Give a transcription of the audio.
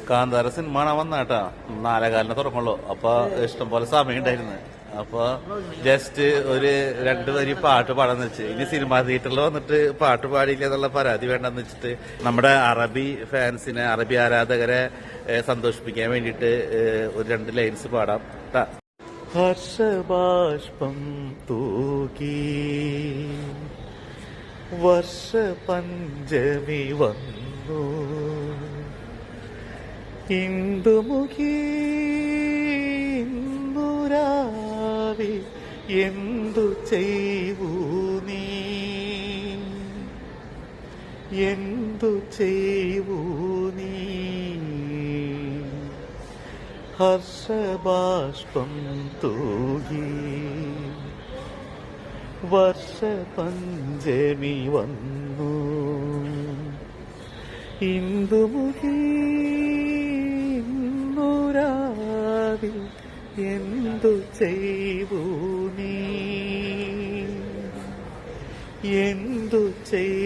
Kantara cinema കാണാൻ വന്നാട്ടാ. 4:15 തുടങ്ങുള്ളൂ. അപ്പൊ ഇഷ്ടം പോലെ സമയം ഉണ്ടായിരുന്നു. അപ്പൊ ജസ്റ്റ് ഒരു 2 വരി പാട്ട് പാടാന്ന് വെച്ച്, ഇനി സിനിമാ തിയേറ്ററിൽ വന്നിട്ട് പാട്ട് പാടില്ല എന്നുള്ള പരാതി വേണ്ടെന്ന് വെച്ചിട്ട് നമ്മുടെ അറബി ഫാൻസിനെ, അറബി ആരാധകരെ സന്തോഷിപ്പിക്കാൻ വേണ്ടിയിട്ട് ഒരു 2 ലൈൻസ് പാടാം. ഹർഷബാഷ്പം തൂകി വർഷ പഞ്ചമി വന്നു, ഇന്ദുമുഖി ഇന്ദുരാവി എന്തു ചെയ്വൂ നീ, എന്തു ചെയ്വൂ നീ. ഹർഷബാഷ്പം തൂകി വർഷ പഞ്ചമി വന്നു, ഇന്ദുമുഖി ഇന്ദുരാവി എന്തു ചെയ്വൂ നീ, എന്തു ചെയ്